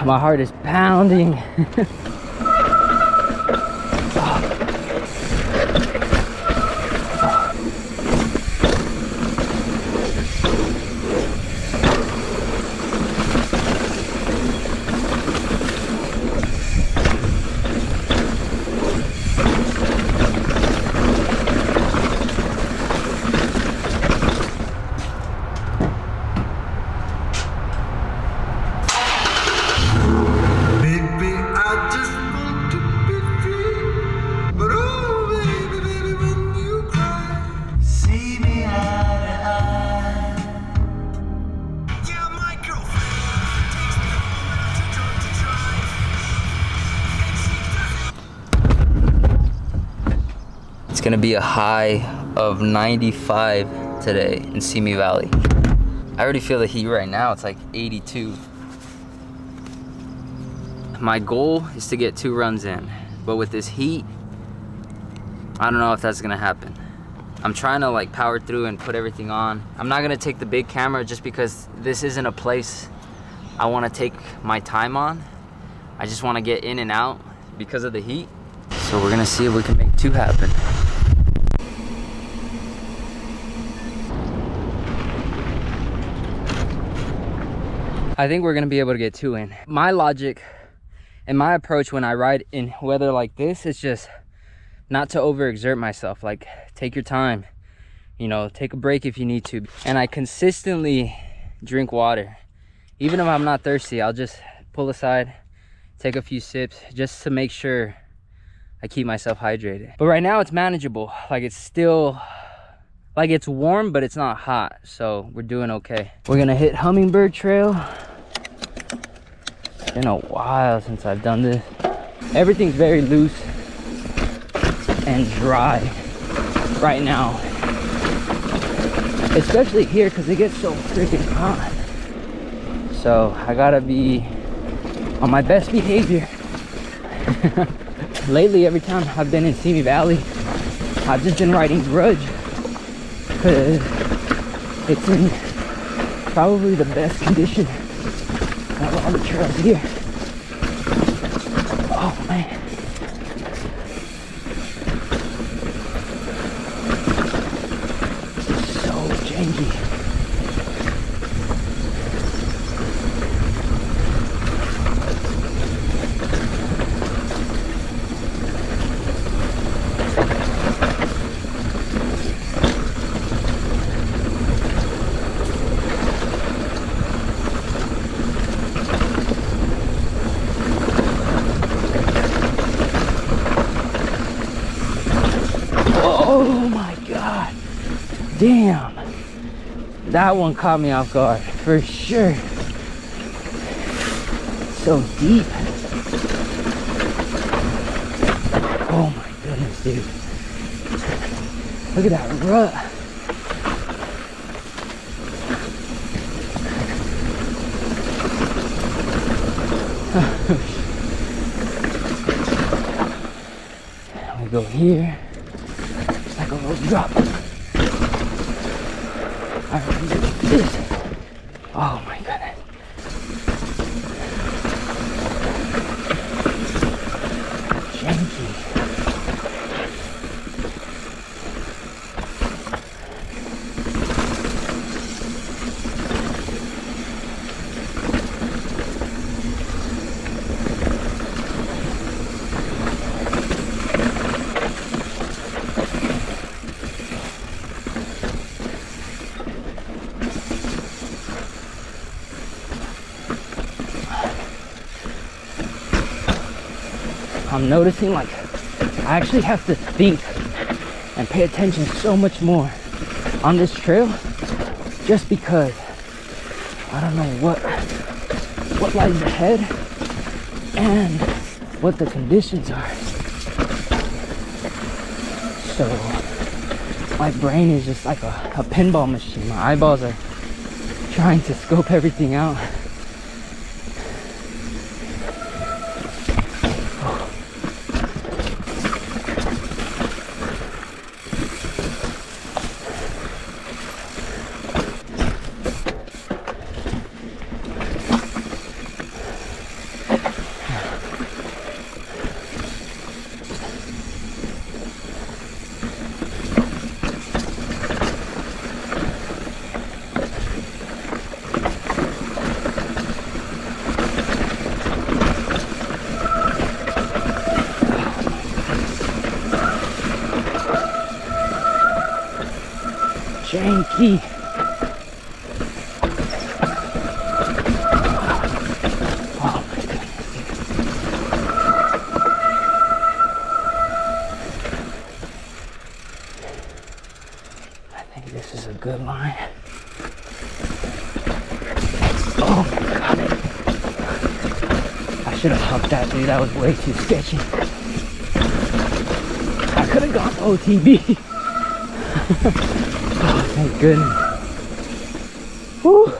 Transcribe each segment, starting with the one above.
My heart is pounding. It's gonna be a high of 95 today in Simi Valley. I already feel the heat right now. It's like 82. My goal is to get 2 runs in, but with this heat, I don't know if that's gonna happen. I'm trying to like power through and put everything on. I'm not gonna take the big camera just because this isn't a place I wanna take my time on. I just wanna get in and out because of the heat. So we're gonna see if we can make 2 happen. I think we're gonna be able to get 2 in. My logic and my approach when I ride in weather like this is just not to overexert myself. Like, take your time, you know, take a break if you need to. And I consistently drink water. Even if I'm not thirsty, I'll just pull aside, take a few sips just to make sure I keep myself hydrated. But right now it's manageable. Like, it's still, like, it's warm, but it's not hot. So we're doing okay. We're gonna hit Hummingbird Trail. It's been a while since I've done this. Everything's very loose and dry right now. Especially here because it gets so freaking hot. So I gotta be on my best behavior. Lately, every time I've been in Simi Valley, I've just been riding Grudge because it's in probably the best condition of all the trails here. Oh man. It's so janky. Oh my god, damn, that one caught me off guard for sure. So deep. Oh my goodness, dude, look at that rut. We go here. Like a little drop. I remember this. Oh my goodness. Janky. I'm noticing like I actually have to think and pay attention so much more on this trail just because I don't know what lies ahead and what the conditions are. So my brain is just like a pinball machine. My eyeballs are trying to scope everything out. cranky. Oh my goodness. I think this is a good line. Oh my god. I should have hucked that, dude. That was way too sketchy. I could have gone OTB. Oh, thank goodness. Whew.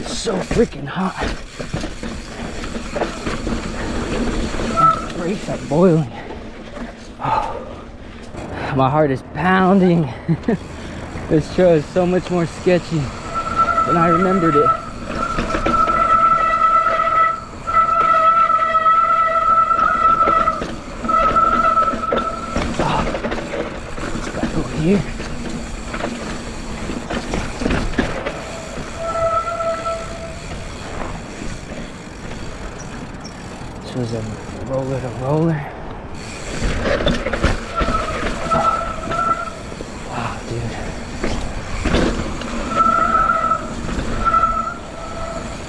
So freaking hot. My brakes are boiling. Oh, my heart is pounding. This trail is so much more sketchy than I remembered it. Oh, back over here. Was a roller to roller. Oh. Wow, dude.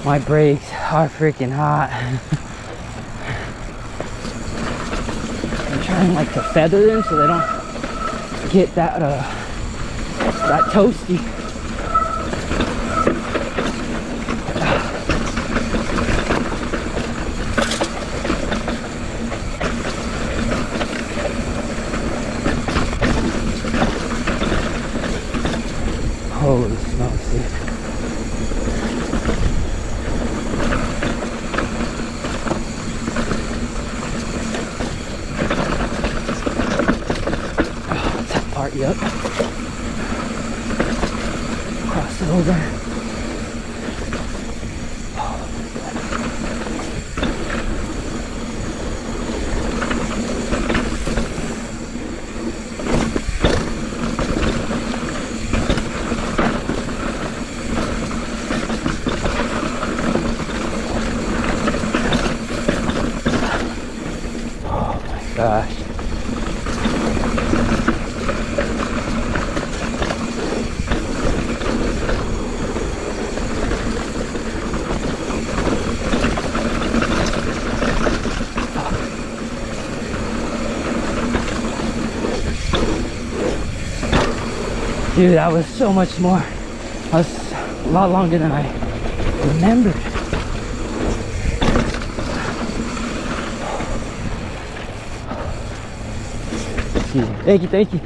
My brakes are freaking hot. I'm trying like to feather them so they don't get that that toasty. Holy smokes, dude. Oh, that part, yep. Cross it over. Gosh. Dude, that was so much more. That was a lot longer than I remembered. Thank you, thank you.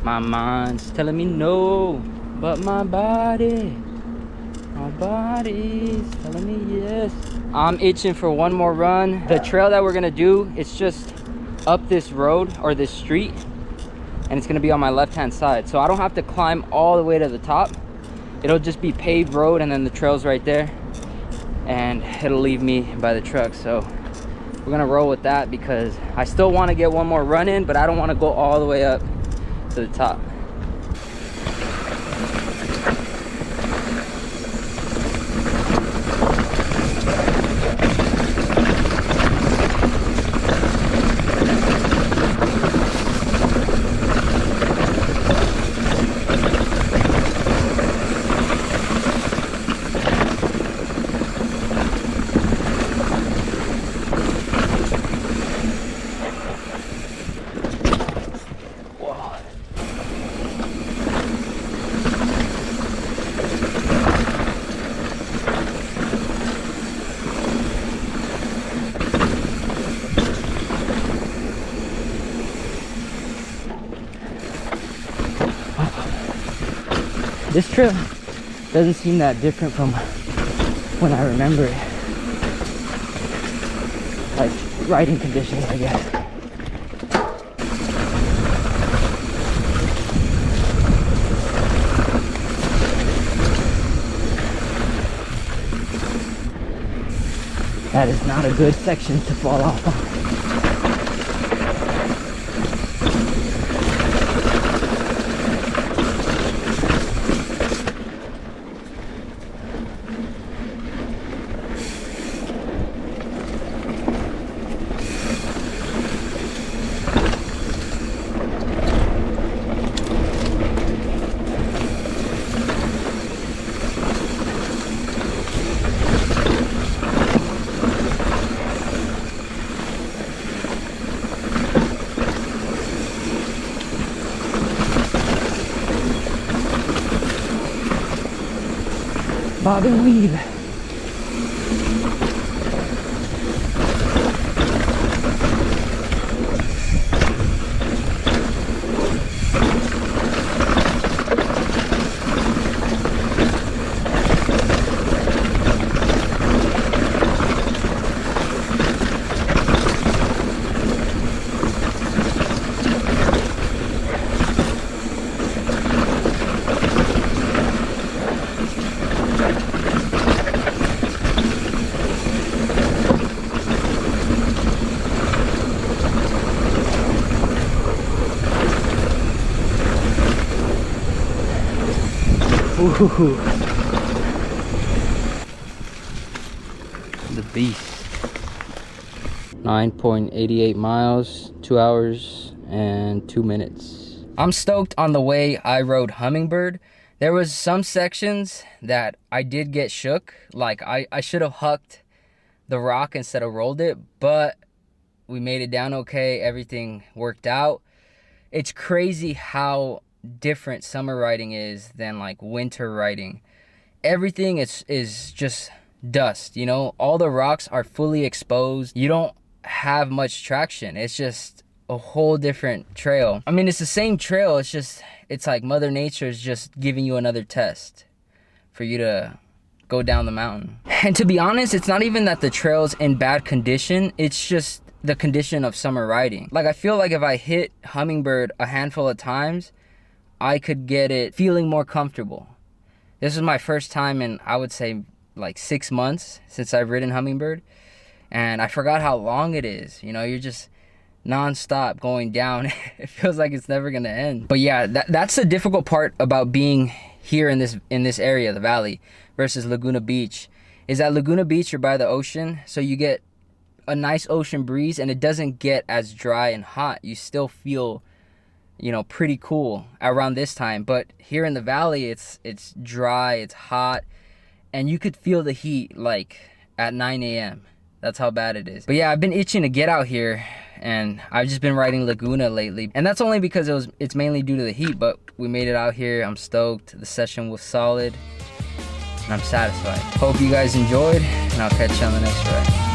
My mind's telling me no, but my body's telling me yes. I'm itching for one more run. The trail that we're gonna do, it's just up this road or this street, and it's gonna be on my left-hand side. So I don't have to climb all the way to the top. It'll just be paved road, and then the trail's right there. And it'll leave me by the truck. So we're gonna roll with that because I still want to get one more run in, but I don't want to go all the way up to the top. This trail doesn't seem that different from when I remember it. Like riding conditions, I guess. That is not a good section to fall off on. Bob and weave. Ooh. The beast. 9.88 miles, 2 hours and 2 minutes. I'm stoked on the way I rode Hummingbird. There was some sections that I did get shook. Like I should have hucked the rock instead of rolled it, but we made it down okay. Everything worked out. It's crazy how different summer riding is than like winter riding. Everything is just dust, you know. All the rocks are fully exposed. You don't have much traction. It's just a whole different trail. I mean, it's the same trail, it's like Mother Nature is just giving you another test for you to go down the mountain. And to be honest, it's not even that the trail's in bad condition, it's just the condition of summer riding. Like, I feel like if I hit Hummingbird a handful of times, I could get it feeling more comfortable. This is my first time in, I would say, like 6 months since I've ridden Hummingbird. And I forgot how long it is. You know, you're just non-stop going down. It feels like it's never gonna end. But yeah, that's the difficult part about being here in this area, the valley, versus Laguna Beach, is that Laguna Beach, you're by the ocean, so you get a nice ocean breeze and it doesn't get as dry and hot. You still feel, you know, pretty cool around this time. But here in the valley, it's dry, it's hot, and you could feel the heat like at 9 a.m. That's how bad it is. But yeah, I've been itching to get out here, and I've just been riding Laguna lately, and that's only because it's mainly due to the heat. But we made it out here. I'm stoked. The session was solid and I'm satisfied. Hope you guys enjoyed, and I'll catch you on the next ride.